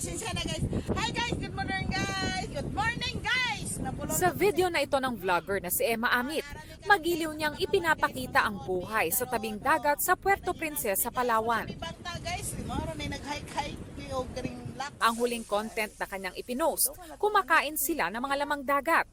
pasensya na guys. Hi guys, good morning guys. Good morning guys. Sa video na ito ng vlogger na si Emma Amit, magiliw niyang ipinapakita ang buhay sa tabing dagat sa Puerto Princesa, Palawan. Banta guys, maro na nag-hike-hike o green lock. Ang huling content na kanyang ipinost, kumakain sila ng mga lamang dagat.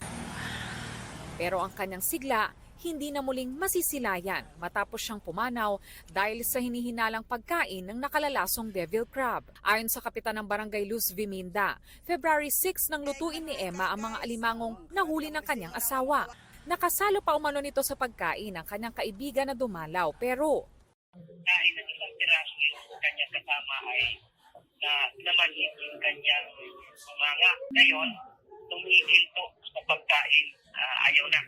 Pero ang kanyang sigla, hindi na muling masisilayan matapos siyang pumanaw dahil sa hinihinalang pagkain ng nakalalasong devil crab. Ayon sa kapitan ng barangay Luz Viminda, February 6 nang lutuin ni Emma ang mga alimangong nahuli ng kanyang asawa. Nakasalo pa umano nito sa pagkain ng kanyang kaibigan na dumalaw pero kain ng isang piraso yung kanyang kasama ay na naman yung kanyang mga. Ngayon, tumigil to sa pagkain. Ayaw na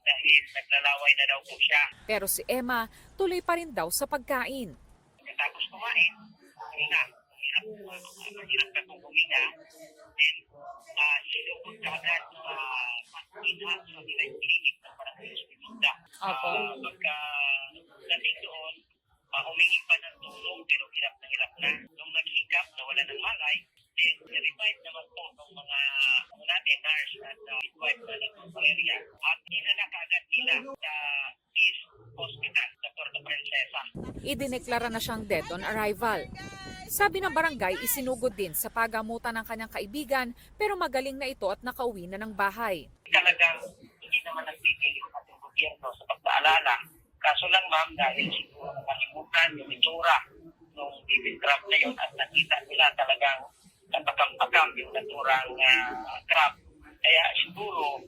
dahil naglalaway na daw po siya. Pero si Emma tuloy pa rin daw sa pagkain. Tapos kumain, mahirap na kung huminga. Then, sinugod ka agad sa pag-inhat sa nilang clinic na parang hospital. Pagka dating doon, humingi pa ng tulong pero hirap na. Nung nag-hiccup, nawala ng malay, then revive naman po ng mga natin, nurse at midwife na nag-malaria. At inalak agad nila sa East Hospital sa Puerto Princesa. Idineklara na siyang dead on arrival. Sabi ng barangay, isinugod din sa pagamutan ng kanyang kaibigan pero magaling na ito at nakauwi na ng bahay. Talagang hindi naman nagtitigil yung ating gobyerno sa pagpaalala. Kaso lang ma'am, dahil siguro nakalimutan yung itsura nung devil crab na yun at nakita nila talagang napakam-pakam yung naturang crab. Kaya siguro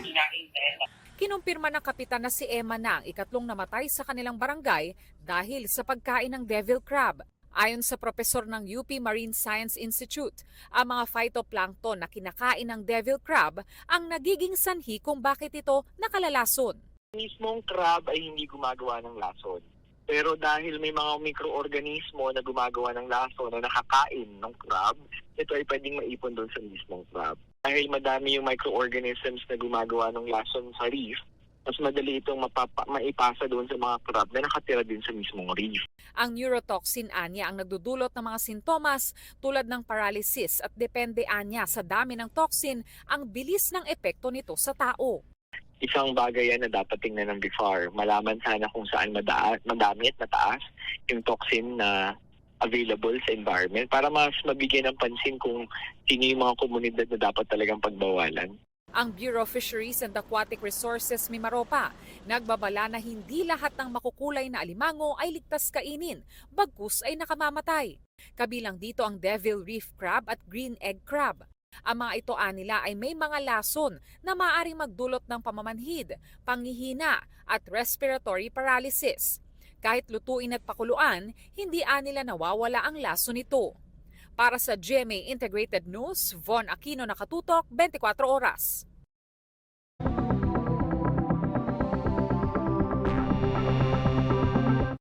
kinain nila. Kinumpirma ng kapitan na si Emma na ang ikatlong namatay sa kanilang barangay dahil sa pagkain ng devil crab. Ayon sa profesor ng UP Marine Science Institute, ang mga phytoplankton na kinakain ng devil crab ang nagiging sanhi kung bakit ito nakalalason. Mismong crab ay hindi gumagawa ng lason. Pero dahil may mga mikroorganismo na gumagawa ng lason na nakakain ng crab, ito ay pwedeng maipon doon sa mismong crab. Dahil madami yung microorganisms na gumagawa ng lason sa reef, mas madali itong maipasa doon sa mga crab na nakatira din sa mismong reef. Ang neurotoxin anya ang nagdudulot ng mga sintomas tulad ng paralysis at depende anya sa dami ng toxin ang bilis ng epekto nito sa tao. Isang bagay yan na dapat tingnan ng BIFAR. Malaman sana kung saan madami at mataas yung toxin na available sa environment para mas mabigyan ng pansin kung sino yung mga komunidad na dapat talagang pagbawalan. Ang Bureau of Fisheries and Aquatic Resources Mimaropa nagbabala na hindi lahat ng makukulay na alimango ay ligtas kainin, bagkus ay nakamamatay. Kabilang dito ang devil reef crab at green egg crab. Ang mga ito nila ay may mga lason na maaaring magdulot ng pamamanhid, panghihina at respiratory paralysis. Kahit lutuin at pakuluan, hindi nila nawawala ang lason nito. Para sa GMA Integrated News, Von Aquino, Nakatutok, 24 Oras.